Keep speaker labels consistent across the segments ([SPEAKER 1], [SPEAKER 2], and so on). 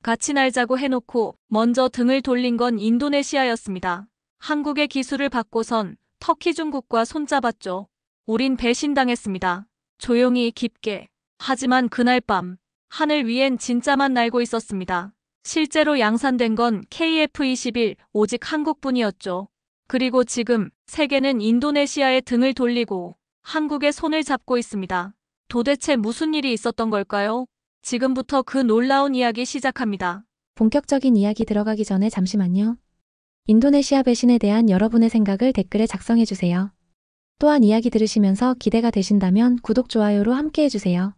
[SPEAKER 1] 같이 날자고 해놓고 먼저 등을 돌린 건 인도네시아였습니다. 한국의 기술을 받고선 터키 중국과 손잡았죠. 우린 배신당했습니다. 조용히 깊게. 하지만 그날 밤 하늘 위엔 진짜만 날고 있었습니다. 실제로 양산된 건 KF-21 오직 한국뿐이었죠. 그리고 지금 세계는 인도네시아의 등을 돌리고 한국의 손을 잡고 있습니다. 도대체 무슨 일이 있었던 걸까요? 지금부터 그 놀라운 이야기 시작합니다.
[SPEAKER 2] 본격적인 이야기 들어가기 전에 잠시만요. 인도네시아 배신에 대한 여러분의 생각을 댓글에 작성해주세요. 또한 이야기 들으시면서 기대가 되신다면 구독, 좋아요로 함께해주세요.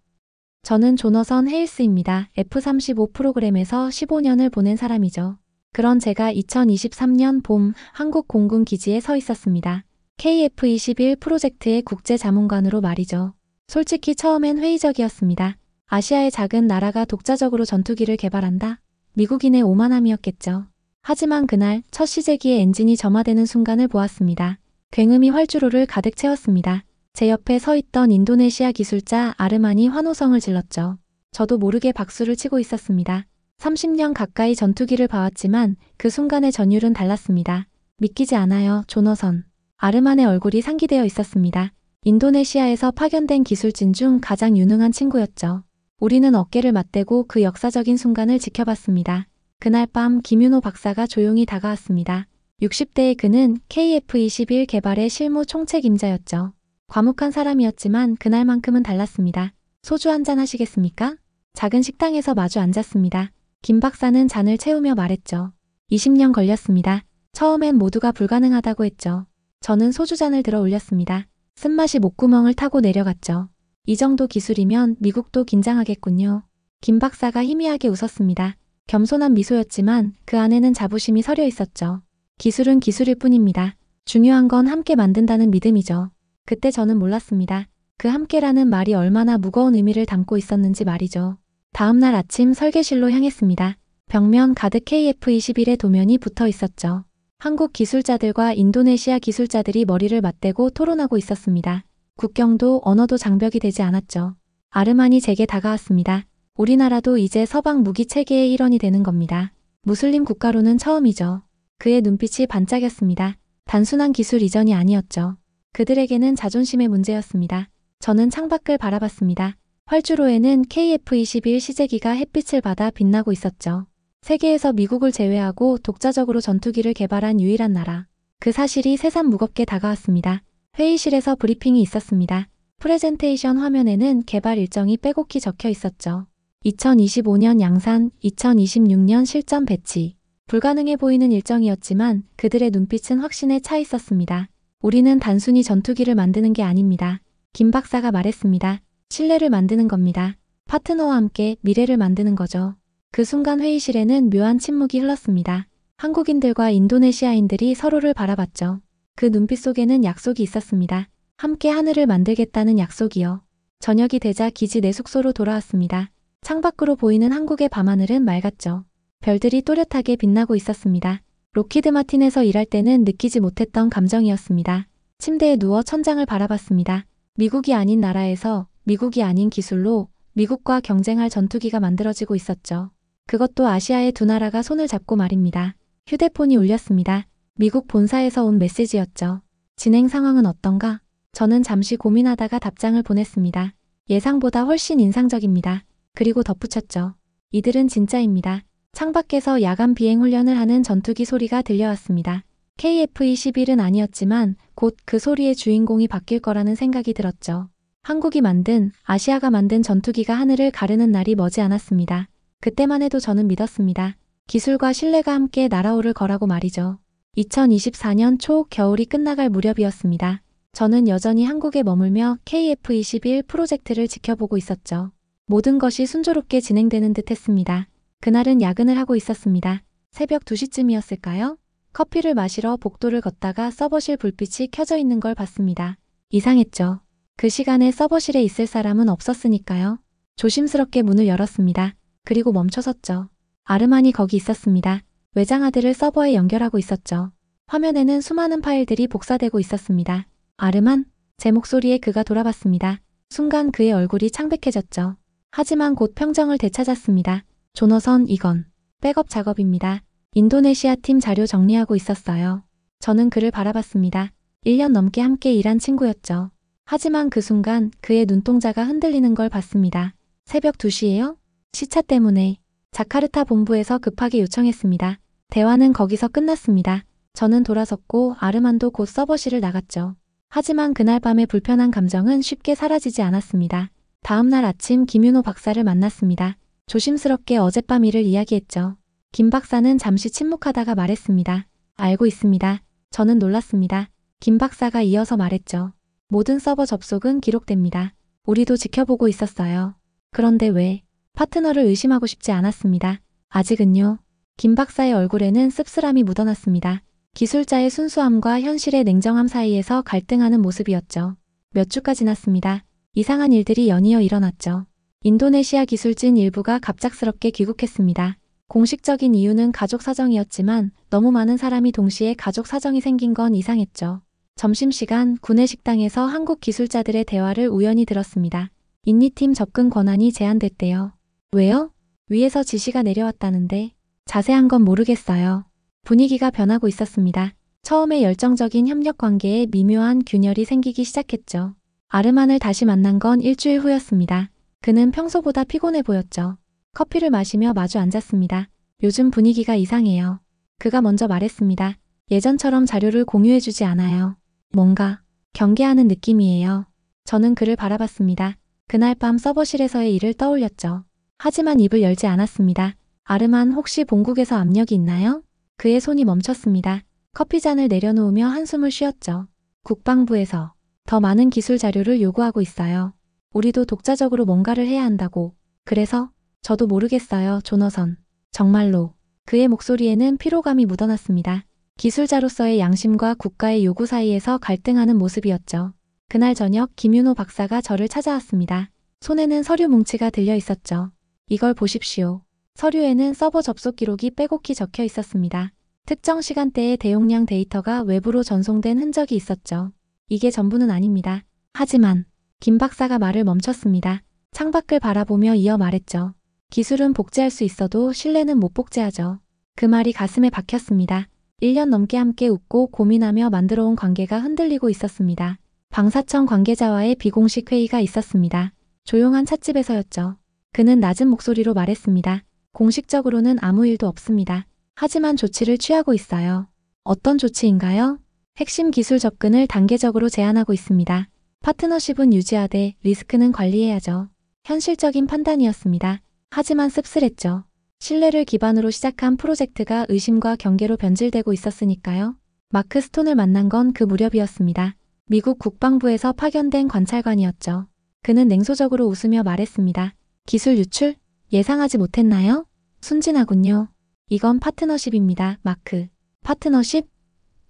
[SPEAKER 2] 저는 조너선 헤일스입니다. F-35 프로그램에서 15년을 보낸 사람이죠. 그런 제가 2023년 봄 한국 공군 기지에 서 있었습니다. KF-21 프로젝트의 국제자문관으로 말이죠. 솔직히 처음엔 회의적이었습니다. 아시아의 작은 나라가 독자적으로 전투기를 개발한다? 미국인의 오만함이었겠죠. 하지만 그날 첫 시제기의 엔진이 점화되는 순간을 보았습니다. 굉음이 활주로를 가득 채웠습니다. 제 옆에 서 있던 인도네시아 기술자 아르만이 환호성을 질렀죠. 저도 모르게 박수를 치고 있었습니다. 30년 가까이 전투기를 봐왔지만 그 순간의 전율은 달랐습니다. 믿기지 않아요, 조너선. 아르만의 얼굴이 상기되어 있었습니다. 인도네시아에서 파견된 기술진 중 가장 유능한 친구였죠. 우리는 어깨를 맞대고 그 역사적인 순간을 지켜봤습니다. 그날 밤 김윤호 박사가 조용히 다가왔습니다. 60대의 그는 KF-21 개발의 실무 총책임자였죠. 과묵한 사람이었지만 그날만큼은 달랐습니다. 소주 한잔 하시겠습니까? 작은 식당에서 마주 앉았습니다. 김 박사는 잔을 채우며 말했죠. 20년 걸렸습니다. 처음엔 모두가 불가능하다고 했죠. 저는 소주잔을 들어 올렸습니다. 쓴맛이 목구멍을 타고 내려갔죠. 이 정도 기술이면 미국도 긴장하겠군요. 김 박사가 희미하게 웃었습니다. 겸손한 미소였지만 그 안에는 자부심이 서려 있었죠. 기술은 기술일 뿐입니다. 중요한 건 함께 만든다는 믿음이죠. 그때 저는 몰랐습니다. 그 함께라는 말이 얼마나 무거운 의미를 담고 있었는지 말이죠. 다음 날 아침 설계실로 향했습니다. 벽면 가득 KF-21의 도면이 붙어 있었죠. 한국 기술자들과 인도네시아 기술자들이 머리를 맞대고 토론하고 있었습니다. 국경도 언어도 장벽이 되지 않았죠. 아르만이 제게 다가왔습니다. 우리나라도 이제 서방 무기 체계의 일원이 되는 겁니다. 무슬림 국가로는 처음이죠. 그의 눈빛이 반짝였습니다. 단순한 기술 이전이 아니었죠. 그들에게는 자존심의 문제였습니다. 저는 창밖을 바라봤습니다. 활주로에는 KF-21 시제기가 햇빛을 받아 빛나고 있었죠. 세계에서 미국을 제외하고 독자적으로 전투기를 개발한 유일한 나라. 그 사실이 새삼 무겁게 다가왔습니다. 회의실에서 브리핑이 있었습니다. 프레젠테이션 화면에는 개발 일정이 빼곡히 적혀 있었죠. 2025년 양산, 2026년 실전 배치. 불가능해 보이는 일정이었지만 그들의 눈빛은 확신에 차 있었습니다. 우리는 단순히 전투기를 만드는 게 아닙니다. 김 박사가 말했습니다. 신뢰를 만드는 겁니다. 파트너와 함께 미래를 만드는 거죠. 그 순간 회의실에는 묘한 침묵이 흘렀습니다. 한국인들과 인도네시아인들이 서로를 바라봤죠. 그 눈빛 속에는 약속이 있었습니다. 함께 하늘을 만들겠다는 약속이요. 저녁이 되자 기지 내 숙소로 돌아왔습니다. 창밖으로 보이는 한국의 밤하늘은 맑았죠. 별들이 또렷하게 빛나고 있었습니다. 로키드 마틴에서 일할 때는 느끼지 못했던 감정이었습니다. 침대에 누워 천장을 바라봤습니다. 미국이 아닌 나라에서 미국이 아닌 기술로 미국과 경쟁할 전투기가 만들어지고 있었죠. 그것도 아시아의 두 나라가 손을 잡고 말입니다. 휴대폰이 울렸습니다. 미국 본사에서 온 메시지였죠. 진행 상황은 어떤가? 저는 잠시 고민하다가 답장을 보냈습니다. 예상보다 훨씬 인상적입니다. 그리고 덧붙였죠. 이들은 진짜입니다. 창밖에서 야간 비행 훈련을 하는 전투기 소리가 들려왔습니다. KF-21은 아니었지만 곧 그 소리의 주인공이 바뀔 거라는 생각이 들었죠. 한국이 만든, 아시아가 만든 전투기가 하늘을 가르는 날이 머지 않았습니다. 그때만 해도 저는 믿었습니다. 기술과 신뢰가 함께 날아오를 거라고 말이죠. 2024년 초 겨울이 끝나갈 무렵이었습니다. 저는 여전히 한국에 머물며 KF-21 프로젝트를 지켜보고 있었죠. 모든 것이 순조롭게 진행되는 듯 했습니다. 그날은 야근을 하고 있었습니다. 새벽 2시쯤이었을까요? 커피를 마시러 복도를 걷다가 서버실 불빛이 켜져 있는 걸 봤습니다. 이상했죠. 그 시간에 서버실에 있을 사람은 없었으니까요. 조심스럽게 문을 열었습니다. 그리고 멈춰섰죠. 아르만이 거기 있었습니다. 외장하드를 서버에 연결하고 있었죠. 화면에는 수많은 파일들이 복사되고 있었습니다. 아르만? 제 목소리에 그가 돌아봤습니다. 순간 그의 얼굴이 창백해졌죠. 하지만 곧 평정을 되찾았습니다. 조너선, 이건 백업 작업입니다. 인도네시아 팀 자료 정리하고 있었어요. 저는 그를 바라봤습니다. 1년 넘게 함께 일한 친구였죠. 하지만 그 순간 그의 눈동자가 흔들리는 걸 봤습니다. 새벽 2시예요? 시차 때문에 자카르타 본부에서 급하게 요청했습니다. 대화는 거기서 끝났습니다. 저는 돌아섰고 아르만도 곧 서버실을 나갔죠. 하지만 그날 밤의 불편한 감정은 쉽게 사라지지 않았습니다. 다음 날 아침 김윤호 박사를 만났습니다. 조심스럽게 어젯밤 일을 이야기했죠. 김 박사는 잠시 침묵하다가 말했습니다. 알고 있습니다. 저는 놀랐습니다. 김 박사가 이어서 말했죠. 모든 서버 접속은 기록됩니다. 우리도 지켜보고 있었어요. 그런데 왜? 파트너를 의심하고 싶지 않았습니다. 아직은요. 김 박사의 얼굴에는 씁쓸함이 묻어났습니다. 기술자의 순수함과 현실의 냉정함 사이에서 갈등하는 모습이었죠. 몇 주가 지났습니다. 이상한 일들이 연이어 일어났죠. 인도네시아 기술진 일부가 갑작스럽게 귀국했습니다. 공식적인 이유는 가족 사정이었지만 너무 많은 사람이 동시에 가족 사정이 생긴 건 이상했죠. 점심시간 구내 식당에서 한국 기술자들의 대화를 우연히 들었습니다. 인니팀 접근 권한이 제한됐대요. 왜요? 위에서 지시가 내려왔다는데 자세한 건 모르겠어요. 분위기가 변하고 있었습니다. 처음에 열정적인 협력 관계에 미묘한 균열이 생기기 시작했죠. 아르만을 다시 만난 건 일주일 후였습니다. 그는 평소보다 피곤해 보였죠. 커피를 마시며 마주 앉았습니다. 요즘 분위기가 이상해요. 그가 먼저 말했습니다. 예전처럼 자료를 공유해주지 않아요. 뭔가 경계하는 느낌이에요. 저는 그를 바라봤습니다. 그날 밤 서버실에서의 일을 떠올렸죠. 하지만 입을 열지 않았습니다. 아르만 혹시 본국에서 압력이 있나요? 그의 손이 멈췄습니다. 커피잔을 내려놓으며 한숨을 쉬었죠. 국방부에서 더 많은 기술 자료를 요구하고 있어요. 우리도 독자적으로 뭔가를 해야 한다고. 그래서 저도 모르겠어요, 조너선. 정말로. 그의 목소리에는 피로감이 묻어났습니다. 기술자로서의 양심과 국가의 요구 사이에서 갈등하는 모습이었죠. 그날 저녁 김윤호 박사가 저를 찾아왔습니다. 손에는 서류 뭉치가 들려 있었죠. 이걸 보십시오. 서류에는 서버 접속 기록이 빼곡히 적혀 있었습니다. 특정 시간대에 대용량 데이터가 외부로 전송된 흔적이 있었죠. 이게 전부는 아닙니다. 하지만 김 박사가 말을 멈췄습니다. 창밖을 바라보며 이어 말했죠. 기술은 복제할 수 있어도 신뢰는 못 복제하죠. 그 말이 가슴에 박혔습니다. 1년 넘게 함께 웃고 고민하며 만들어온 관계가 흔들리고 있었습니다. 방사청 관계자와의 비공식 회의가 있었습니다. 조용한 찻집에서였죠. 그는 낮은 목소리로 말했습니다. 공식적으로는 아무 일도 없습니다. 하지만 조치를 취하고 있어요. 어떤 조치인가요? 핵심 기술 접근을 단계적으로 제한하고 있습니다. 파트너십은 유지하되 리스크는 관리해야죠. 현실적인 판단이었습니다. 하지만 씁쓸했죠. 신뢰를 기반으로 시작한 프로젝트가 의심과 경계로 변질되고 있었으니까요. 마크 스톤을 만난 건 그 무렵이었습니다. 미국 국방부에서 파견된 관찰관이었죠. 그는 냉소적으로 웃으며 말했습니다. 기술 유출? 예상하지 못했나요? 순진하군요. 이건 파트너십입니다, 마크. 파트너십?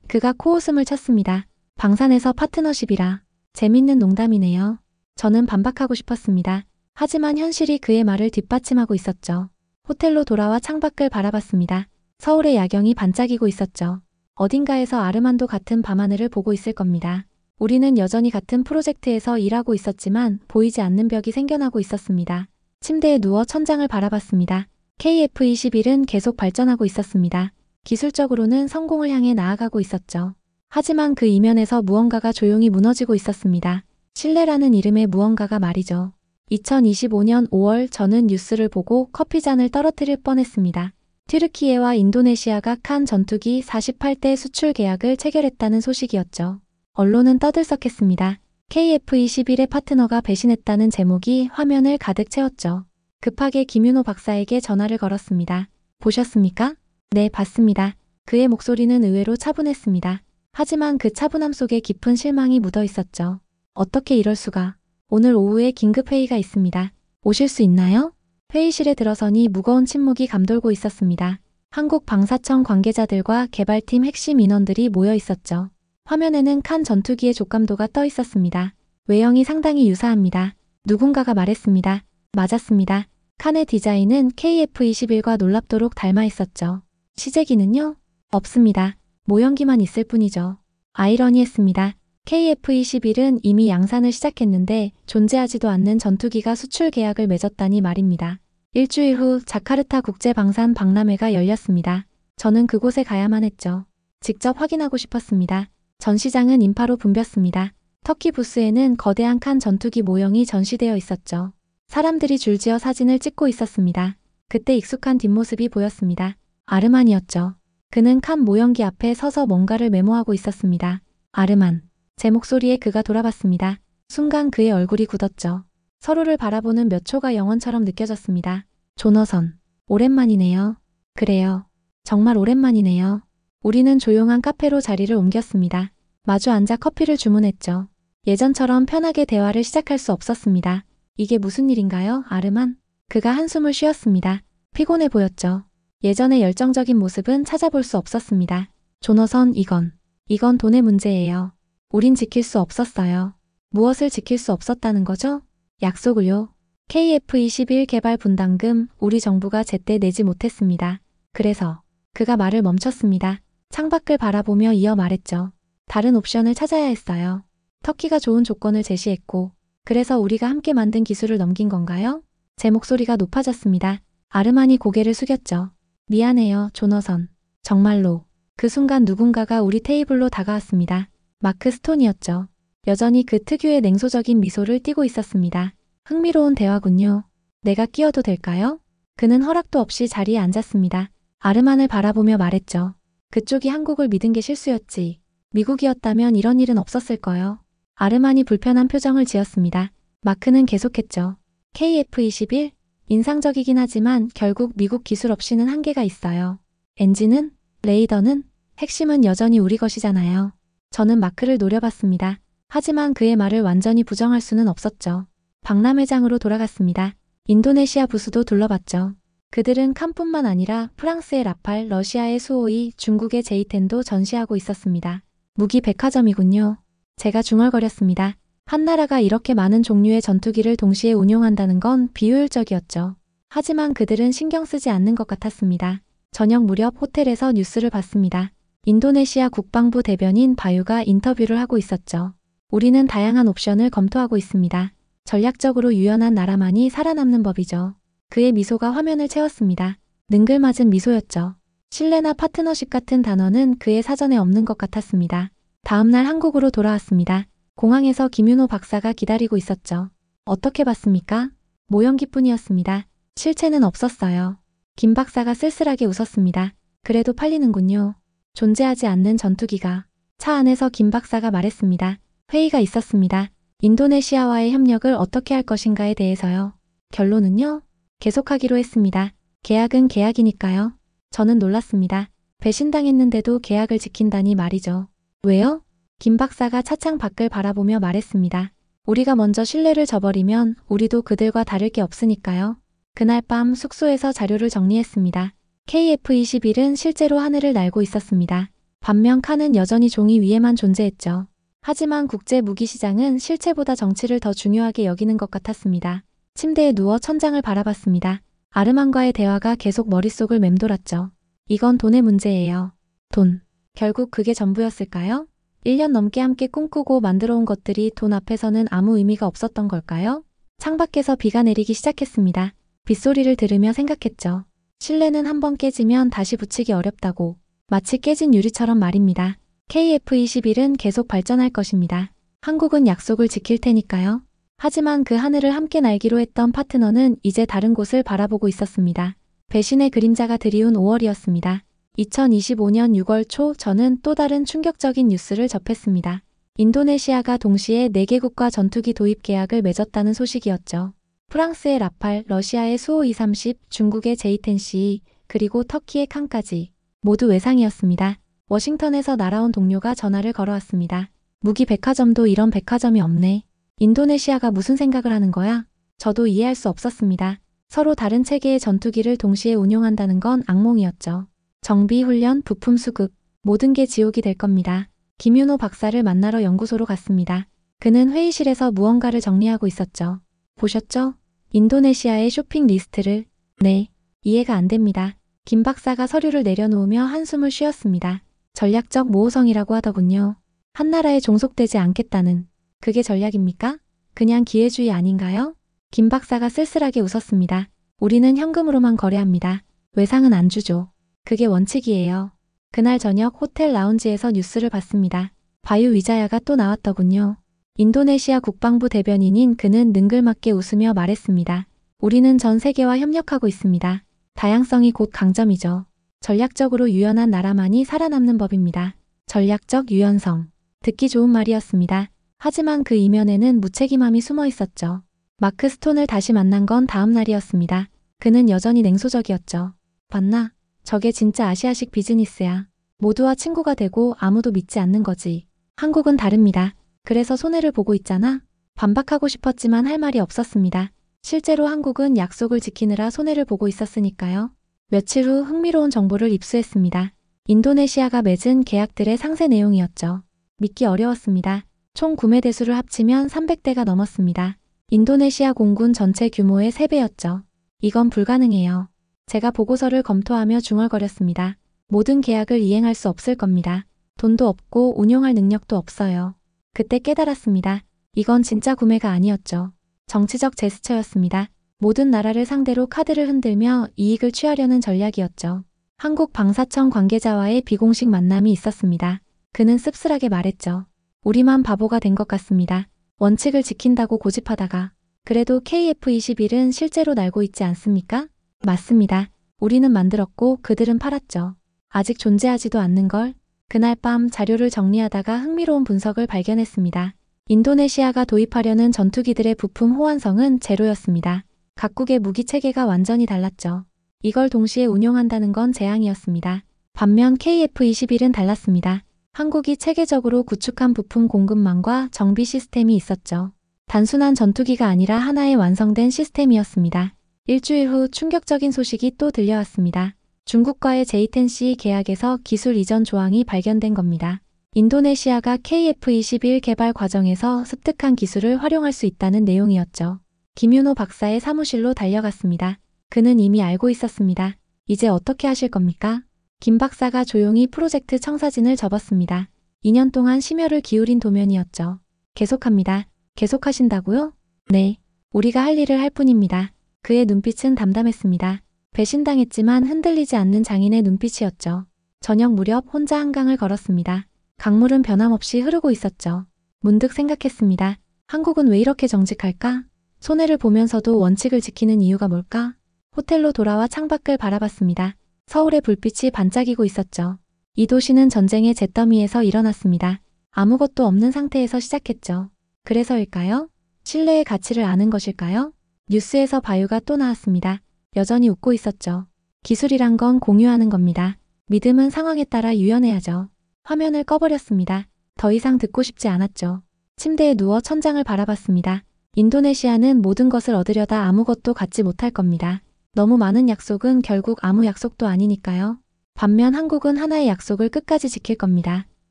[SPEAKER 2] 그가 코웃음을 쳤습니다. 방산에서 파트너십이라. 재밌는 농담이네요. 저는 반박하고 싶었습니다. 하지만 현실이 그의 말을 뒷받침하고 있었죠. 호텔로 돌아와 창밖을 바라봤습니다. 서울의 야경이 반짝이고 있었죠. 어딘가에서 아르만도 같은 밤하늘을 보고 있을 겁니다. 우리는 여전히 같은 프로젝트에서 일하고 있었지만 보이지 않는 벽이 생겨나고 있었습니다. 침대에 누워 천장을 바라봤습니다. KF-21은 계속 발전하고 있었습니다. 기술적으로는 성공을 향해 나아가고 있었죠. 하지만 그 이면에서 무언가가 조용히 무너지고 있었습니다. 신뢰라는 이름의 무언가가 말이죠. 2025년 5월 저는 뉴스를 보고 커피잔을 떨어뜨릴 뻔했습니다. 튀르키예와 인도네시아가 칸 전투기 48대 수출 계약을 체결했다는 소식이었죠. 언론은 떠들썩했습니다. KF-21의 파트너가 배신했다는 제목이 화면을 가득 채웠죠. 급하게 김윤호 박사에게 전화를 걸었습니다. 보셨습니까? 네, 봤습니다. 그의 목소리는 의외로 차분했습니다. 하지만 그 차분함 속에 깊은 실망이 묻어 있었죠. 어떻게 이럴 수가. 오늘 오후에 긴급회의가 있습니다. 오실 수 있나요? 회의실에 들어서니 무거운 침묵이 감돌고 있었습니다. 한국 방사청 관계자들과 개발팀 핵심 인원들이 모여 있었죠. 화면에는 칸 전투기의 족감도가 떠 있었습니다. 외형이 상당히 유사합니다. 누군가가 말했습니다. 맞았습니다. 칸의 디자인은 KF-21과 놀랍도록 닮아 있었죠. 시제기는요? 없습니다. 모형기만 있을 뿐이죠. 아이러니했습니다. KF-21은 이미 양산을 시작했는데 존재하지도 않는 전투기가 수출 계약을 맺었다니 말입니다. 일주일 후 자카르타 국제방산 박람회가 열렸습니다. 저는 그곳에 가야만 했죠. 직접 확인하고 싶었습니다. 전시장은 인파로 붐볐습니다. 터키 부스에는 거대한 칸 전투기 모형이 전시되어 있었죠. 사람들이 줄지어 사진을 찍고 있었습니다. 그때 익숙한 뒷모습이 보였습니다. 아르만이었죠. 그는 칸 모형기 앞에 서서 뭔가를 메모하고 있었습니다. 아르만. 제 목소리에 그가 돌아봤습니다. 순간 그의 얼굴이 굳었죠. 서로를 바라보는 몇 초가 영원처럼 느껴졌습니다. 조너선. 오랜만이네요. 그래요. 정말 오랜만이네요. 우리는 조용한 카페로 자리를 옮겼습니다. 마주 앉아 커피를 주문했죠. 예전처럼 편하게 대화를 시작할 수 없었습니다. 이게 무슨 일인가요, 아르만? 그가 한숨을 쉬었습니다. 피곤해 보였죠. 예전의 열정적인 모습은 찾아볼 수 없었습니다. 조너선, 이건 돈의 문제예요. 우린 지킬 수 없었어요. 무엇을 지킬 수 없었다는 거죠? 약속을요. KF-21 개발 분담금 우리 정부가 제때 내지 못했습니다. 그래서 그가 말을 멈췄습니다. 창밖을 바라보며 이어 말했죠. 다른 옵션을 찾아야 했어요. 터키가 좋은 조건을 제시했고 그래서 우리가 함께 만든 기술을 넘긴 건가요? 제 목소리가 높아졌습니다. 아르만이 고개를 숙였죠. 미안해요, 조너선. 정말로. 그 순간 누군가가 우리 테이블로 다가왔습니다. 마크 스톤이었죠. 여전히 그 특유의 냉소적인 미소를 띠고 있었습니다. 흥미로운 대화군요. 내가 끼어도 될까요? 그는 허락도 없이 자리에 앉았습니다. 아르만을 바라보며 말했죠. 그쪽이 한국을 믿은 게 실수였지. 미국이었다면 이런 일은 없었을 거요. 아르만이 불편한 표정을 지었습니다. 마크는 계속했죠. KF-21? 인상적이긴 하지만 결국 미국 기술 없이는 한계가 있어요. 엔진은? 레이더는? 핵심은 여전히 우리 것이잖아요. 저는 마크를 노려봤습니다. 하지만 그의 말을 완전히 부정할 수는 없었죠. 박람회장으로 돌아갔습니다. 인도네시아 부스도 둘러봤죠. 그들은 칸뿐만 아니라 프랑스의 라팔, 러시아의 수호이, 중국의 제이텐도 전시하고 있었습니다. 무기 백화점이군요. 제가 중얼거렸습니다. 한 나라가 이렇게 많은 종류의 전투기를 동시에 운용한다는 건 비효율적이었죠. 하지만 그들은 신경 쓰지 않는 것 같았습니다. 저녁 무렵 호텔에서 뉴스를 봤습니다. 인도네시아 국방부 대변인 바유가 인터뷰를 하고 있었죠. 우리는 다양한 옵션을 검토하고 있습니다. 전략적으로 유연한 나라만이 살아남는 법이죠. 그의 미소가 화면을 채웠습니다. 능글맞은 미소였죠. 신뢰나 파트너십 같은 단어는 그의 사전에 없는 것 같았습니다. 다음날 한국으로 돌아왔습니다. 공항에서 김윤호 박사가 기다리고 있었죠. 어떻게 봤습니까? 모형기뿐이었습니다. 실체는 없었어요. 김 박사가 쓸쓸하게 웃었습니다. 그래도 팔리는군요. 존재하지 않는 전투기가. 차 안에서 김 박사가 말했습니다. 회의가 있었습니다. 인도네시아와의 협력을 어떻게 할 것인가에 대해서요. 결론은요? 계속하기로 했습니다. 계약은 계약이니까요. 저는 놀랐습니다. 배신당했는데도 계약을 지킨다니 말이죠. 왜요? 김 박사가 차창 밖을 바라보며 말했습니다. 우리가 먼저 신뢰를 저버리면 우리도 그들과 다를 게 없으니까요. 그날 밤 숙소에서 자료를 정리했습니다. KF-21은 실제로 하늘을 날고 있었습니다. 반면 칸은 여전히 종이 위에만 존재했죠. 하지만 국제 무기 시장은 실체보다 정치를 더 중요하게 여기는 것 같았습니다. 침대에 누워 천장을 바라봤습니다. 아르만과의 대화가 계속 머릿속을 맴돌았죠. 이건 돈의 문제예요. 돈. 결국 그게 전부였을까요? 1년 넘게 함께 꿈꾸고 만들어온 것들이 돈 앞에서는 아무 의미가 없었던 걸까요? 창밖에서 비가 내리기 시작했습니다. 빗소리를 들으며 생각했죠. 신뢰는 한번 깨지면 다시 붙이기 어렵다고. 마치 깨진 유리처럼 말입니다. KF-21은 계속 발전할 것입니다. 한국은 약속을 지킬 테니까요. 하지만 그 하늘을 함께 날기로 했던 파트너는 이제 다른 곳을 바라보고 있었습니다. 배신의 그림자가 드리운 5월이었습니다. 2025년 6월 초 저는 또 다른 충격적인 뉴스를 접했습니다. 인도네시아가 동시에 4개국과 전투기 도입 계약을 맺었다는 소식이었죠. 프랑스의 라팔, 러시아의 수호 230, 중국의 제이텐C, 그리고 터키의 칸까지. 모두 외상이었습니다. 워싱턴에서 날아온 동료가 전화를 걸어왔습니다. 무기 백화점도 이런 백화점이 없네. 인도네시아가 무슨 생각을 하는 거야? 저도 이해할 수 없었습니다. 서로 다른 체계의 전투기를 동시에 운용한다는 건 악몽이었죠. 정비, 훈련, 부품 수급, 모든 게 지옥이 될 겁니다. 김윤호 박사를 만나러 연구소로 갔습니다. 그는 회의실에서 무언가를 정리하고 있었죠. 보셨죠? 인도네시아의 쇼핑 리스트를. 네, 이해가 안 됩니다. 김 박사가 서류를 내려놓으며 한숨을 쉬었습니다. 전략적 모호성이라고 하더군요. 한 나라에 종속되지 않겠다는. 그게 전략입니까? 그냥 기회주의 아닌가요? 김 박사가 쓸쓸하게 웃었습니다. 우리는 현금으로만 거래합니다. 외상은 안 주죠. 그게 원칙이에요. 그날 저녁 호텔 라운지에서 뉴스를 봤습니다. 바유 위자야가 또 나왔더군요. 인도네시아 국방부 대변인인 그는 능글맞게 웃으며 말했습니다. 우리는 전 세계와 협력하고 있습니다. 다양성이 곧 강점이죠. 전략적으로 유연한 나라만이 살아남는 법입니다. 전략적 유연성. 듣기 좋은 말이었습니다. 하지만 그 이면에는 무책임함이 숨어 있었죠. 마크 스톤을 다시 만난 건 다음 날이었습니다. 그는 여전히 냉소적이었죠. 봤나? 저게 진짜 아시아식 비즈니스야. 모두와 친구가 되고 아무도 믿지 않는 거지. 한국은 다릅니다. 그래서 손해를 보고 있잖아. 반박하고 싶었지만 할 말이 없었습니다. 실제로 한국은 약속을 지키느라 손해를 보고 있었으니까요. 며칠 후 흥미로운 정보를 입수했습니다. 인도네시아가 맺은 계약들의 상세 내용이었죠. 믿기 어려웠습니다. 총 구매 대수를 합치면 300대가 넘었습니다. 인도네시아 공군 전체 규모의 3배였죠. 이건 불가능해요. 제가 보고서를 검토하며 중얼거렸습니다. 모든 계약을 이행할 수 없을 겁니다. 돈도 없고 운용할 능력도 없어요. 그때 깨달았습니다. 이건 진짜 구매가 아니었죠. 정치적 제스처였습니다. 모든 나라를 상대로 카드를 흔들며 이익을 취하려는 전략이었죠. 한국 방사청 관계자와의 비공식 만남이 있었습니다. 그는 씁쓸하게 말했죠. 우리만 바보가 된 것 같습니다. 원칙을 지킨다고 고집하다가. 그래도 KF-21은 실제로 날고 있지 않습니까? 맞습니다. 우리는 만들었고 그들은 팔았죠. 아직 존재하지도 않는 걸. 그날 밤 자료를 정리하다가 흥미로운 분석을 발견했습니다. 인도네시아가 도입하려는 전투기들의 부품 호환성은 제로였습니다. 각국의 무기 체계가 완전히 달랐죠. 이걸 동시에 운용한다는 건 재앙이었습니다. 반면 KF-21은 달랐습니다. 한국이 체계적으로 구축한 부품 공급망과 정비 시스템이 있었죠. 단순한 전투기가 아니라 하나의 완성된 시스템이었습니다. 일주일 후 충격적인 소식이 또 들려왔습니다. 중국과의 J-10C 계약에서 기술 이전 조항이 발견된 겁니다. 인도네시아가 KF-21 개발 과정에서 습득한 기술을 활용할 수 있다는 내용이었죠. 김윤호 박사의 사무실로 달려갔습니다. 그는 이미 알고 있었습니다. 이제 어떻게 하실 겁니까? 김 박사가 조용히 프로젝트 청사진을 접었습니다. 2년 동안 심혈을 기울인 도면이었죠. 계속합니다. 계속하신다고요? 네. 우리가 할 일을 할 뿐입니다. 그의 눈빛은 담담했습니다. 배신당했지만 흔들리지 않는 장인의 눈빛이었죠. 저녁 무렵 혼자 한강을 걸었습니다. 강물은 변함없이 흐르고 있었죠. 문득 생각했습니다. 한국은 왜 이렇게 정직할까? 손해를 보면서도 원칙을 지키는 이유가 뭘까? 호텔로 돌아와 창밖을 바라봤습니다. 서울의 불빛이 반짝이고 있었죠. 이 도시는 전쟁의 잿더미에서 일어났습니다. 아무것도 없는 상태에서 시작했죠. 그래서일까요? 신뢰의 가치를 아는 것일까요? 뉴스에서 바유가 또 나왔습니다. 여전히 웃고 있었죠. 기술이란 건 공유하는 겁니다. 믿음은 상황에 따라 유연해야죠. 화면을 꺼버렸습니다. 더 이상 듣고 싶지 않았죠. 침대에 누워 천장을 바라봤습니다. 인도네시아는 모든 것을 얻으려다 아무것도 갖지 못할 겁니다. 너무 많은 약속은 결국 아무 약속도 아니니까요. 반면 한국은 하나의 약속을 끝까지 지킬 겁니다.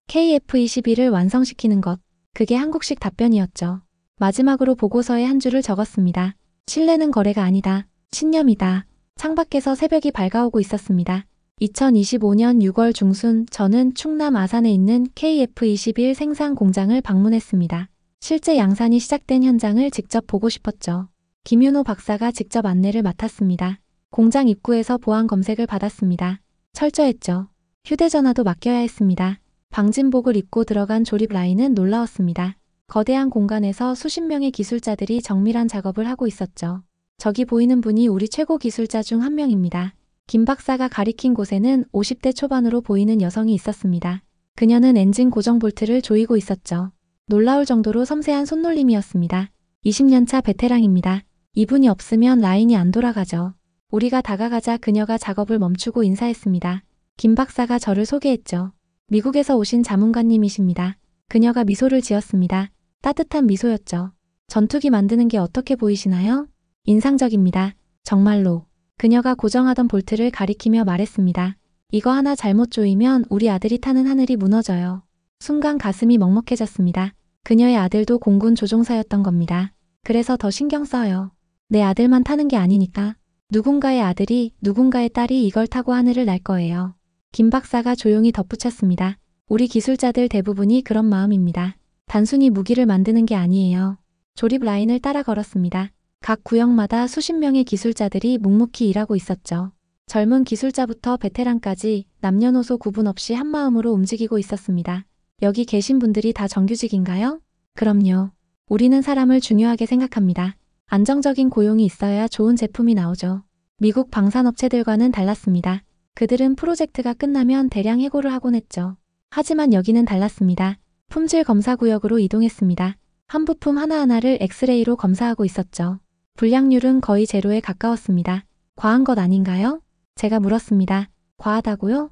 [SPEAKER 2] KF-21을 완성시키는 것. 그게 한국식 답변이었죠. 마지막으로 보고서에 한 줄을 적었습니다. 신뢰는 거래가 아니다. 신념이다. 창밖에서 새벽이 밝아오고 있었습니다. 2025년 6월 중순 저는 충남 아산에 있는 KF-21 생산 공장을 방문했습니다. 실제 양산이 시작된 현장을 직접 보고 싶었죠. 김윤호 박사가 직접 안내를 맡았습니다. 공장 입구에서 보안 검색을 받았습니다. 철저했죠. 휴대전화도 맡겨야 했습니다. 방진복을 입고 들어간 조립 라인은 놀라웠습니다. 거대한 공간에서 수십 명의 기술자들이 정밀한 작업을 하고 있었죠. 저기 보이는 분이 우리 최고 기술자 중 한 명입니다. 김 박사가 가리킨 곳에는 50대 초반으로 보이는 여성이 있었습니다. 그녀는 엔진 고정 볼트를 조이고 있었죠. 놀라울 정도로 섬세한 손놀림이었습니다. 20년차 베테랑입니다. 이분이 없으면 라인이 안 돌아가죠. 우리가 다가가자 그녀가 작업을 멈추고 인사했습니다. 김 박사가 저를 소개했죠. 미국에서 오신 자문관님이십니다. 그녀가 미소를 지었습니다. 따뜻한 미소였죠. 전투기 만드는 게 어떻게 보이시나요? 인상적입니다. 정말로. 그녀가 고정하던 볼트를 가리키며 말했습니다. 이거 하나 잘못 조이면 우리 아들이 타는 하늘이 무너져요. 순간 가슴이 먹먹해졌습니다. 그녀의 아들도 공군 조종사였던 겁니다. 그래서 더 신경 써요. 내 아들만 타는 게 아니니까. 누군가의 아들이, 누군가의 딸이 이걸 타고 하늘을 날 거예요. 김 박사가 조용히 덧붙였습니다. 우리 기술자들 대부분이 그런 마음입니다. 단순히 무기를 만드는 게 아니에요. 조립 라인을 따라 걸었습니다. 각 구역마다 수십 명의 기술자들이 묵묵히 일하고 있었죠. 젊은 기술자부터 베테랑까지 남녀노소 구분 없이 한마음으로 움직이고 있었습니다. 여기 계신 분들이 다 정규직인가요? 그럼요. 우리는 사람을 중요하게 생각합니다. 안정적인 고용이 있어야 좋은 제품이 나오죠. 미국 방산업체들과는 달랐습니다. 그들은 프로젝트가 끝나면 대량 해고를 하곤 했죠. 하지만 여기는 달랐습니다. 품질 검사 구역으로 이동했습니다. 한 부품 하나하나를 엑스레이로 검사하고 있었죠. 불량률은 거의 제로에 가까웠습니다. 과한 것 아닌가요? 제가 물었습니다. 과하다고요?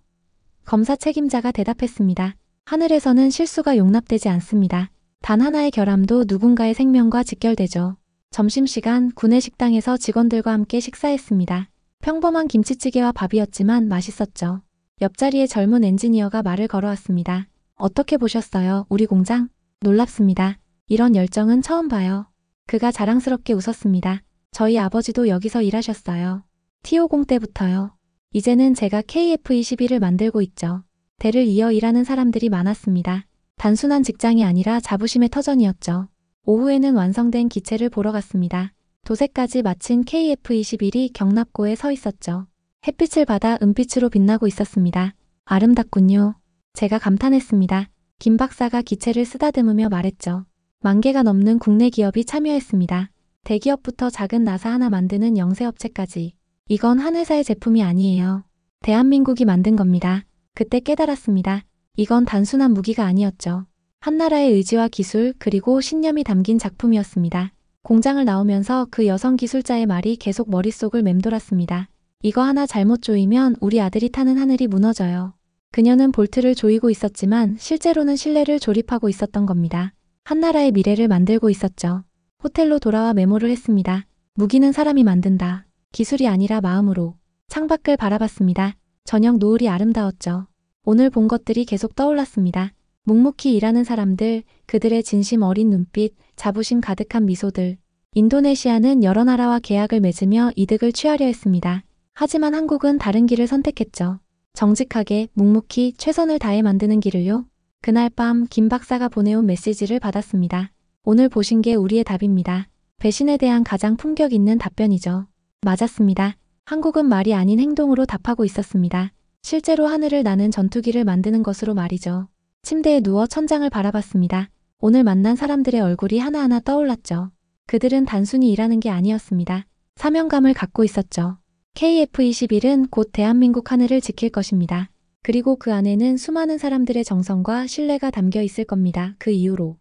[SPEAKER 2] 검사 책임자가 대답했습니다. 하늘에서는 실수가 용납되지 않습니다. 단 하나의 결함도 누군가의 생명과 직결되죠. 점심시간 구내식당에서 직원들과 함께 식사했습니다. 평범한 김치찌개와 밥이었지만 맛있었죠. 옆자리에 젊은 엔지니어가 말을 걸어왔습니다. 어떻게 보셨어요, 우리 공장? 놀랍습니다. 이런 열정은 처음 봐요. 그가 자랑스럽게 웃었습니다. 저희 아버지도 여기서 일하셨어요. T50 때부터요. 이제는 제가 KF21을 만들고 있죠. 대를 이어 일하는 사람들이 많았습니다. 단순한 직장이 아니라 자부심의 터전이었죠. 오후에는 완성된 기체를 보러 갔습니다. 도색까지 마친 KF21이 경납고에 서 있었죠. 햇빛을 받아 은빛으로 빛나고 있었습니다. 아름답군요. 제가 감탄했습니다. 김 박사가 기체를 쓰다듬으며 말했죠. 10,000개가 넘는 국내 기업이 참여했습니다. 대기업부터 작은 나사 하나 만드는 영세업체까지. 이건 한 회사의 제품이 아니에요. 대한민국이 만든 겁니다. 그때 깨달았습니다. 이건 단순한 무기가 아니었죠. 한 나라의 의지와 기술 그리고 신념이 담긴 작품이었습니다. 공장을 나오면서 그 여성 기술자의 말이 계속 머릿속을 맴돌았습니다. 이거 하나 잘못 조이면 우리 아들이 타는 하늘이 무너져요. 그녀는 볼트를 조이고 있었지만 실제로는 실내를 조립하고 있었던 겁니다. 한 나라의 미래를 만들고 있었죠. 호텔로 돌아와 메모를 했습니다. 무기는 사람이 만든다. 기술이 아니라 마음으로. 창밖을 바라봤습니다. 저녁 노을이 아름다웠죠. 오늘 본 것들이 계속 떠올랐습니다. 묵묵히 일하는 사람들, 그들의 진심 어린 눈빛, 자부심 가득한 미소들. 인도네시아는 여러 나라와 계약을 맺으며 이득을 취하려 했습니다. 하지만 한국은 다른 길을 선택했죠. 정직하게, 묵묵히 최선을 다해 만드는 길을요. 그날 밤 김 박사가 보내온 메시지를 받았습니다. 오늘 보신 게 우리의 답입니다. 배신에 대한 가장 품격 있는 답변이죠. 맞았습니다. 한국은 말이 아닌 행동으로 답하고 있었습니다. 실제로 하늘을 나는 전투기를 만드는 것으로 말이죠. 침대에 누워 천장을 바라봤습니다. 오늘 만난 사람들의 얼굴이 하나하나 떠올랐죠. 그들은 단순히 일하는 게 아니었습니다. 사명감을 갖고 있었죠. KF21은 곧 대한민국 하늘을 지킬 것입니다. 그리고 그 안에는 수많은 사람들의 정성과 신뢰가 담겨 있을 겁니다. 그 이후로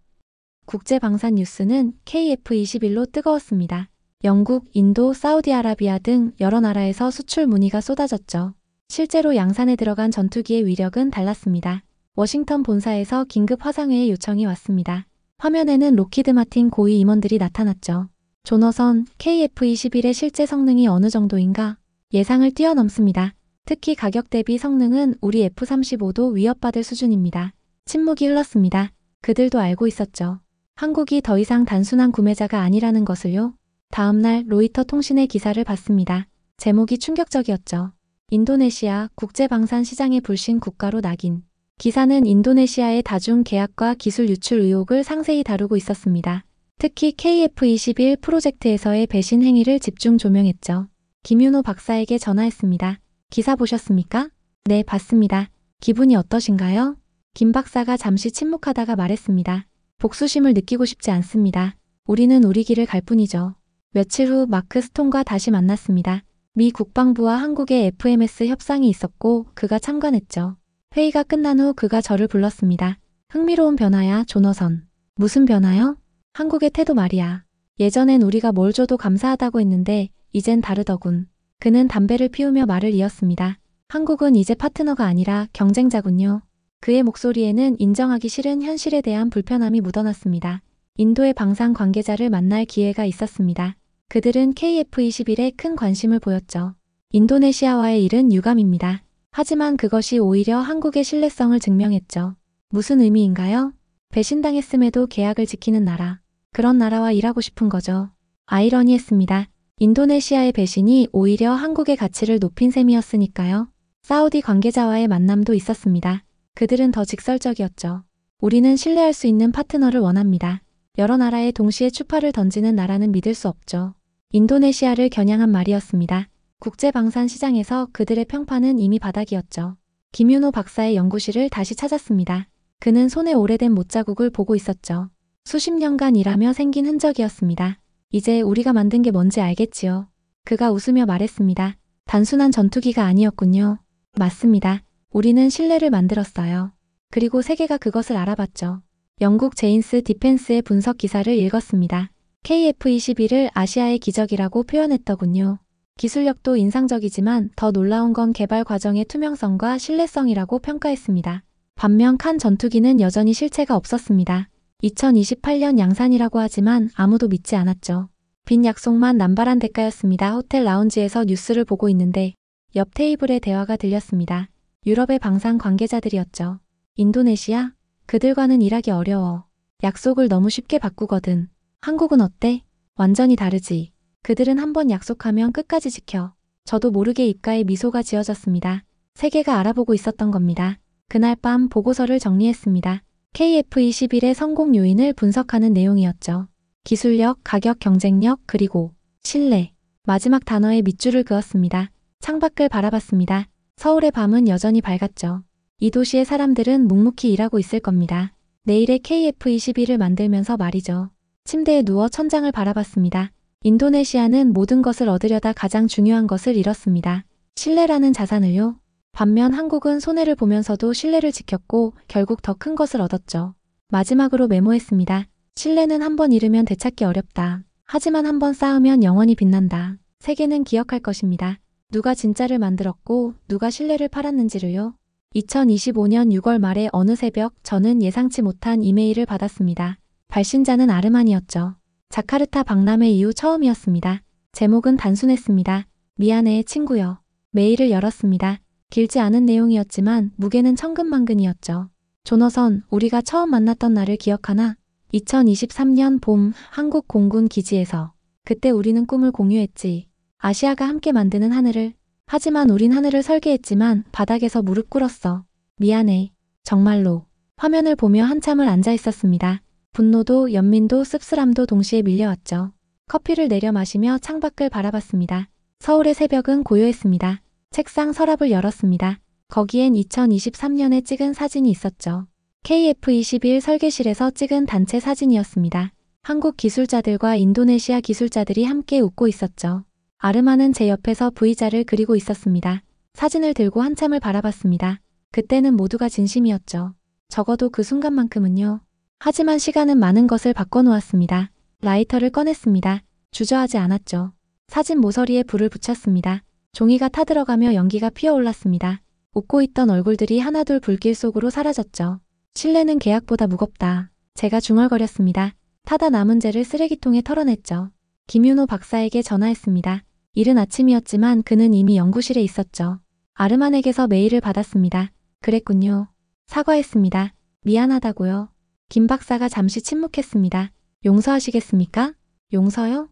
[SPEAKER 2] 국제방산 뉴스는 KF21로 뜨거웠습니다. 영국, 인도, 사우디아라비아 등 여러 나라에서 수출 문의가 쏟아졌죠. 실제로 양산에 들어간 전투기의 위력은 달랐습니다. 워싱턴 본사에서 긴급 화상회의 요청이 왔습니다. 화면에는 로키드 마틴 고위 임원들이 나타났죠. 조너선, KF21의 실제 성능이 어느 정도인가? 예상을 뛰어넘습니다. 특히 가격 대비 성능은 우리 F-35도 위협받을 수준입니다. 침묵이 흘렀습니다. 그들도 알고 있었죠. 한국이 더 이상 단순한 구매자가 아니라는 것을요. 다음날 로이터 통신의 기사를 봤습니다. 제목이 충격적이었죠. 인도네시아 국제방산 시장의 불신 국가로 낙인. 기사는 인도네시아의 다중 계약과 기술 유출 의혹을 상세히 다루고 있었습니다. 특히 KF21 프로젝트에서의 배신 행위를 집중 조명했죠. 김윤호 박사에게 전화했습니다. 기사 보셨습니까? 네, 봤습니다. 기분이 어떠신가요? 김 박사가 잠시 침묵하다가 말했습니다. 복수심을 느끼고 싶지 않습니다. 우리는 우리 길을 갈 뿐이죠. 며칠 후 마크 스톤과 다시 만났습니다. 미 국방부와 한국의 FMS 협상이 있었고 그가 참관했죠. 회의가 끝난 후 그가 저를 불렀습니다. 흥미로운 변화야, 조너선. 무슨 변화요? 한국의 태도 말이야. 예전엔 우리가 뭘 줘도 감사하다고 했는데 이젠 다르더군. 그는 담배를 피우며 말을 이었습니다. 한국은 이제 파트너가 아니라 경쟁자군요. 그의 목소리에는 인정하기 싫은 현실에 대한 불편함이 묻어났습니다. 인도의 방산 관계자를 만날 기회가 있었습니다. 그들은 KF21에 큰 관심을 보였죠. 인도네시아와의 일은 유감입니다. 하지만 그것이 오히려 한국의 신뢰성을 증명했죠. 무슨 의미인가요? 배신당했음에도 계약을 지키는 나라. 그런 나라와 일하고 싶은 거죠. 아이러니했습니다. 인도네시아의 배신이 오히려 한국의 가치를 높인 셈이었으니까요. 사우디 관계자와의 만남도 있었습니다. 그들은 더 직설적이었죠. 우리는 신뢰할 수 있는 파트너를 원합니다. 여러 나라에 동시에 추파를 던지는 나라는 믿을 수 없죠. 인도네시아를 겨냥한 말이었습니다. 국제방산 시장에서 그들의 평판은 이미 바닥이었죠. 김윤호 박사의 연구실을 다시 찾았습니다. 그는 손에 오래된 못자국을 보고 있었죠. 수십 년간 일하며 생긴 흔적이었습니다. 이제 우리가 만든 게 뭔지 알겠지요. 그가 웃으며 말했습니다. 단순한 전투기가 아니었군요. 맞습니다. 우리는 신뢰를 만들었어요. 그리고 세계가 그것을 알아봤죠. 영국 제인스 디펜스의 분석 기사를 읽었습니다. KF-21을 아시아의 기적이라고 표현했더군요. 기술력도 인상적이지만 더 놀라운 건 개발 과정의 투명성과 신뢰성이라고 평가했습니다. 반면 칸 전투기는 여전히 실체가 없었습니다. 2028년 양산이라고 하지만 아무도 믿지 않았죠. 빈 약속만 남발한 대가였습니다. 호텔 라운지에서 뉴스를 보고 있는데 옆 테이블에 대화가 들렸습니다. 유럽의 방산 관계자들이었죠. 인도네시아? 그들과는 일하기 어려워. 약속을 너무 쉽게 바꾸거든. 한국은 어때? 완전히 다르지. 그들은 한번 약속하면 끝까지 지켜. 저도 모르게 입가에 미소가 지어졌습니다. 세계가 알아보고 있었던 겁니다. 그날 밤 보고서를 정리했습니다. KF-21의 성공 요인을 분석하는 내용이었죠. 기술력, 가격 경쟁력, 그리고 신뢰. 마지막 단어에 밑줄을 그었습니다. 창밖을 바라봤습니다. 서울의 밤은 여전히 밝았죠. 이 도시의 사람들은 묵묵히 일하고 있을 겁니다. 내일의 KF-21을 만들면서 말이죠. 침대에 누워 천장을 바라봤습니다. 인도네시아는 모든 것을 얻으려다 가장 중요한 것을 잃었습니다. 신뢰라는 자산을요. 반면 한국은 손해를 보면서도 신뢰를 지켰고 결국 더 큰 것을 얻었죠. 마지막으로 메모했습니다. 신뢰는 한번 잃으면 되찾기 어렵다. 하지만 한번 쌓으면 영원히 빛난다. 세계는 기억할 것입니다. 누가 진짜를 만들었고 누가 신뢰를 팔았는지를요. 2025년 6월 말에 어느 새벽 저는 예상치 못한 이메일을 받았습니다. 발신자는 아르만이었죠. 자카르타 박람회 이후 처음이었습니다. 제목은 단순했습니다. 미안해 친구여. 메일을 열었습니다. 길지 않은 내용이었지만 무게는 천근만근이었죠. 조너선, 우리가 처음 만났던 날을 기억하나? 2023년 봄 한국 공군 기지에서. 그때 우리는 꿈을 공유했지. 아시아가 함께 만드는 하늘을. 하지만 우린 하늘을 설계했지만 바닥에서 무릎 꿇었어. 미안해. 정말로. 화면을 보며 한참을 앉아 있었습니다. 분노도 연민도 씁쓸함도 동시에 밀려왔죠. 커피를 내려 마시며 창밖을 바라봤습니다. 서울의 새벽은 고요했습니다. 책상 서랍을 열었습니다. 거기엔 2023년에 찍은 사진이 있었죠. KF-21 설계실에서 찍은 단체 사진이었습니다. 한국 기술자들과 인도네시아 기술자들이 함께 웃고 있었죠. 아르마는 제 옆에서 V자를 그리고 있었습니다. 사진을 들고 한참을 바라봤습니다. 그때는 모두가 진심이었죠. 적어도 그 순간만큼은요. 하지만 시간은 많은 것을 바꿔놓았습니다. 라이터를 꺼냈습니다. 주저하지 않았죠. 사진 모서리에 불을 붙였습니다. 종이가 타들어가며 연기가 피어올랐습니다. 웃고 있던 얼굴들이 하나둘 불길 속으로 사라졌죠. 신뢰는 계약보다 무겁다. 제가 중얼거렸습니다. 타다 남은 재를 쓰레기통에 털어냈죠. 김윤호 박사에게 전화했습니다. 이른 아침이었지만 그는 이미 연구실에 있었죠. 아르만에게서 메일을 받았습니다. 그랬군요. 사과했습니다. 미안하다고요. 김 박사가 잠시 침묵했습니다. 용서하시겠습니까? 용서요?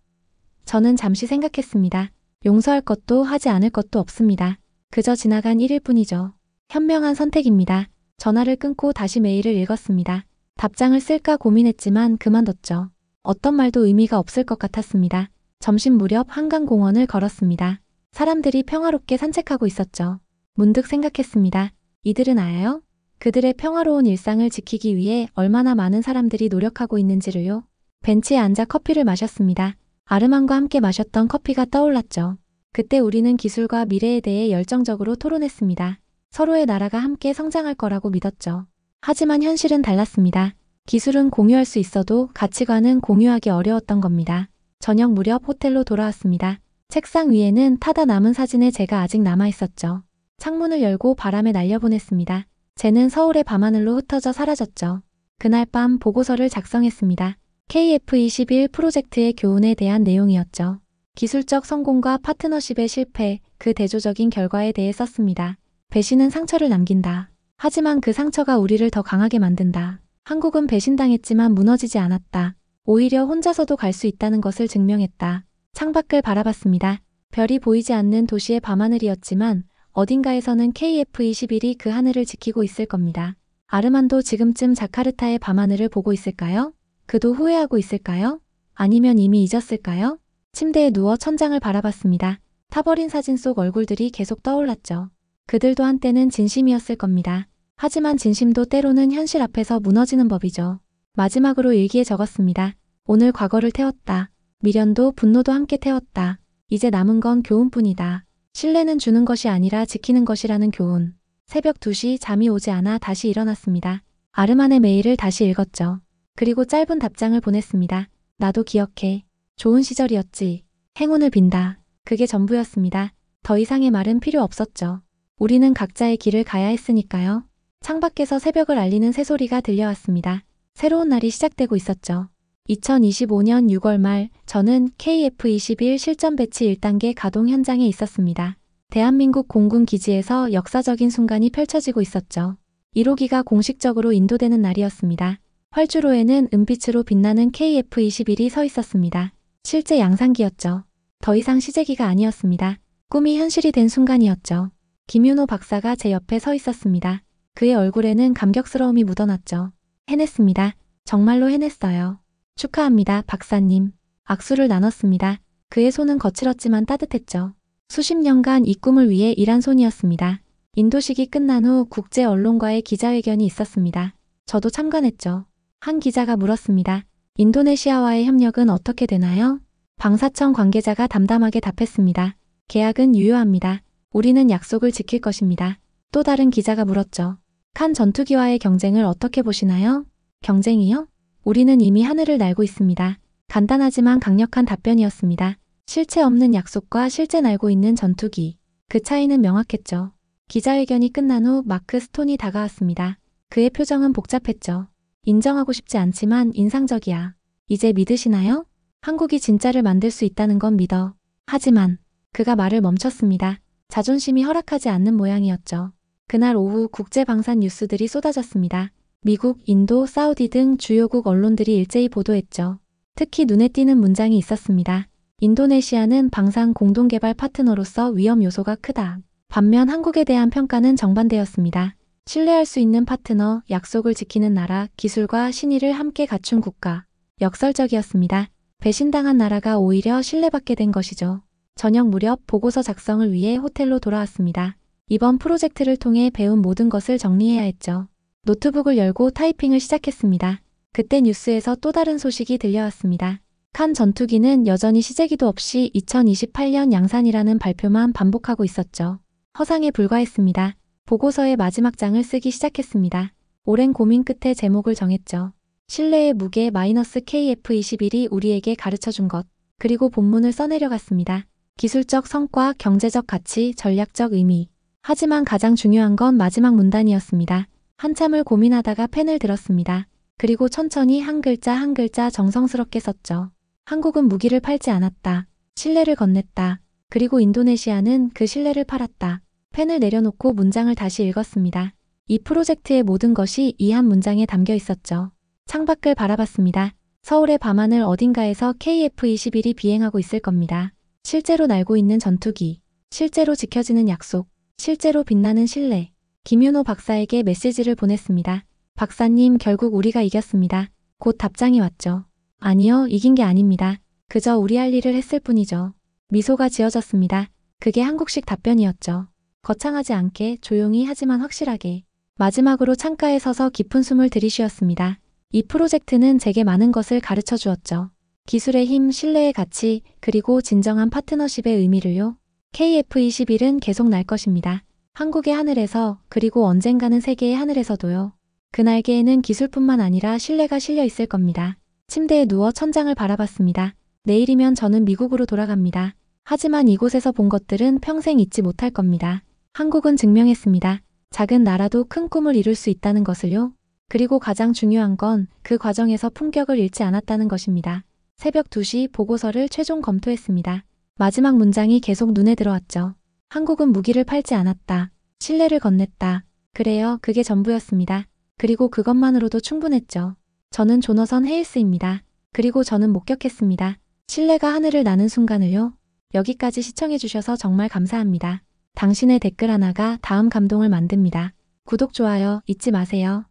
[SPEAKER 2] 저는 잠시 생각했습니다. 용서할 것도 하지 않을 것도 없습니다. 그저 지나간 일일 뿐이죠. 현명한 선택입니다. 전화를 끊고 다시 메일을 읽었습니다. 답장을 쓸까 고민했지만 그만뒀죠. 어떤 말도 의미가 없을 것 같았습니다. 점심 무렵 한강공원을 걸었습니다. 사람들이 평화롭게 산책하고 있었죠. 문득 생각했습니다. 이들은 알아요? 그들의 평화로운 일상을 지키기 위해 얼마나 많은 사람들이 노력하고 있는지를요. 벤치에 앉아 커피를 마셨습니다. 아르만과 함께 마셨던 커피가 떠올랐죠. 그때 우리는 기술과 미래에 대해 열정적으로 토론했습니다. 서로의 나라가 함께 성장할 거라고 믿었죠. 하지만 현실은 달랐습니다. 기술은 공유할 수 있어도 가치관은 공유하기 어려웠던 겁니다. 저녁 무렵 호텔로 돌아왔습니다. 책상 위에는 타다 남은 사진의 제가 아직 남아있었죠. 창문을 열고 바람에 날려보냈습니다. 쟤는 서울의 밤하늘로 흩어져 사라졌죠. 그날 밤 보고서를 작성했습니다. KF-21 프로젝트의 교훈에 대한 내용이었죠. 기술적 성공과 파트너십의 실패, 그 대조적인 결과에 대해 썼습니다. 배신은 상처를 남긴다. 하지만 그 상처가 우리를 더 강하게 만든다. 한국은 배신당했지만 무너지지 않았다. 오히려 혼자서도 갈 수 있다는 것을 증명했다. 창밖을 바라봤습니다. 별이 보이지 않는 도시의 밤하늘이었지만 어딘가에서는 KF-21이 그 하늘을 지키고 있을 겁니다. 아르만도 지금쯤 자카르타의 밤하늘을 보고 있을까요? 그도 후회하고 있을까요? 아니면 이미 잊었을까요? 침대에 누워 천장을 바라봤습니다. 타버린 사진 속 얼굴들이 계속 떠올랐죠. 그들도 한때는 진심이었을 겁니다. 하지만 진심도 때로는 현실 앞에서 무너지는 법이죠. 마지막으로 일기에 적었습니다. 오늘 과거를 태웠다. 미련도 분노도 함께 태웠다. 이제 남은 건 교훈뿐이다. 신뢰는 주는 것이 아니라 지키는 것이라는 교훈. 새벽 2시 잠이 오지 않아 다시 일어났습니다. 아르만의 메일을 다시 읽었죠. 그리고 짧은 답장을 보냈습니다. 나도 기억해. 좋은 시절이었지. 행운을 빈다. 그게 전부였습니다. 더 이상의 말은 필요 없었죠. 우리는 각자의 길을 가야 했으니까요. 창밖에서 새벽을 알리는 새소리가 들려왔습니다. 새로운 날이 시작되고 있었죠. 2025년 6월 말 저는 KF-21 실전 배치 1단계 가동 현장에 있었습니다. 대한민국 공군 기지에서 역사적인 순간이 펼쳐지고 있었죠. 1호기가 공식적으로 인도되는 날이었습니다. 활주로에는 은빛으로 빛나는 KF-21이 서 있었습니다. 실제 양산기였죠. 더 이상 시제기가 아니었습니다. 꿈이 현실이 된 순간이었죠. 김윤호 박사가 제 옆에 서 있었습니다. 그의 얼굴에는 감격스러움이 묻어났죠. 해냈습니다. 정말로 해냈어요. 축하합니다, 박사님. 악수를 나눴습니다. 그의 손은 거칠었지만 따뜻했죠. 수십 년간 이 꿈을 위해 일한 손이었습니다. 인도식이 끝난 후 국제 언론과의 기자회견이 있었습니다. 저도 참관했죠. 한 기자가 물었습니다. 인도네시아와의 협력은 어떻게 되나요? 방사청 관계자가 담담하게 답했습니다. 계약은 유효합니다. 우리는 약속을 지킬 것입니다. 또 다른 기자가 물었죠. 칸 전투기와의 경쟁을 어떻게 보시나요? 경쟁이요? 우리는 이미 하늘을 날고 있습니다. 간단하지만 강력한 답변이었습니다. 실체 없는 약속과 실제 날고 있는 전투기. 그 차이는 명확했죠. 기자회견이 끝난 후 마크 스톤이 다가왔습니다. 그의 표정은 복잡했죠. 인정하고 싶지 않지만 인상적이야. 이제 믿으시나요? 한국이 진짜를 만들 수 있다는 건 믿어. 하지만 그가 말을 멈췄습니다. 자존심이 허락하지 않는 모양이었죠. 그날 오후 국제방산 뉴스들이 쏟아졌습니다. 미국, 인도, 사우디 등 주요국 언론들이 일제히 보도했죠. 특히 눈에 띄는 문장이 있었습니다. 인도네시아는 방산 공동개발 파트너로서 위험 요소가 크다. 반면 한국에 대한 평가는 정반대였습니다. 신뢰할 수 있는 파트너, 약속을 지키는 나라, 기술과 신의를 함께 갖춘 국가. 역설적이었습니다. 배신당한 나라가 오히려 신뢰받게 된 것이죠. 저녁 무렵 보고서 작성을 위해 호텔로 돌아왔습니다. 이번 프로젝트를 통해 배운 모든 것을 정리해야 했죠. 노트북을 열고 타이핑을 시작했습니다. 그때 뉴스에서 또 다른 소식이 들려왔습니다. 칸 전투기는 여전히 시제기도 없이 2028년 양산이라는 발표만 반복하고 있었죠. 허상에 불과했습니다. 보고서의 마지막 장을 쓰기 시작했습니다. 오랜 고민 끝에 제목을 정했죠. 신뢰의 무게 KF-21이 우리에게 가르쳐준 것. 그리고 본문을 써내려갔습니다. 기술적 성과, 경제적 가치, 전략적 의미. 하지만 가장 중요한 건 마지막 문단이었습니다. 한참을 고민하다가 펜을 들었습니다. 그리고 천천히 한 글자 한 글자 정성스럽게 썼죠. 한국은 무기를 팔지 않았다. 신뢰를 건넸다. 그리고 인도네시아는 그 신뢰를 팔았다. 펜을 내려놓고 문장을 다시 읽었습니다. 이 프로젝트의 모든 것이 이 한 문장에 담겨 있었죠. 창밖을 바라봤습니다. 서울의 밤하늘 어딘가에서 KF-21이 비행하고 있을 겁니다. 실제로 날고 있는 전투기, 실제로 지켜지는 약속, 실제로 빛나는 신뢰. 김윤호 박사에게 메시지를 보냈습니다. 박사님, 결국 우리가 이겼습니다. 곧 답장이 왔죠. 아니요, 이긴 게 아닙니다. 그저 우리 할 일을 했을 뿐이죠. 미소가 지어졌습니다. 그게 한국식 답변이었죠. 거창하지 않게, 조용히 하지만 확실하게. 마지막으로 창가에 서서 깊은 숨을 들이쉬었습니다. 이 프로젝트는 제게 많은 것을 가르쳐 주었죠. 기술의 힘, 신뢰의 가치, 그리고 진정한 파트너십의 의미를요. KF-21은 계속 날 것입니다. 한국의 하늘에서, 그리고 언젠가는 세계의 하늘에서도요. 그 날개에는 기술뿐만 아니라 신뢰가 실려 있을 겁니다. 침대에 누워 천장을 바라봤습니다. 내일이면 저는 미국으로 돌아갑니다. 하지만 이곳에서 본 것들은 평생 잊지 못할 겁니다. 한국은 증명했습니다. 작은 나라도 큰 꿈을 이룰 수 있다는 것을요. 그리고 가장 중요한 건 그 과정에서 품격을 잃지 않았다는 것입니다. 새벽 2시 보고서를 최종 검토했습니다. 마지막 문장이 계속 눈에 들어왔죠. 한국은 무기를 팔지 않았다. 신뢰를 건넸다. 그래요, 그게 전부였습니다. 그리고 그것만으로도 충분했죠. 저는 조너선 헤일스입니다. 그리고 저는 목격했습니다. 신뢰가 하늘을 나는 순간을요. 여기까지 시청해주셔서 정말 감사합니다. 당신의 댓글 하나가 다음 감동을 만듭니다. 구독, 좋아요 잊지 마세요.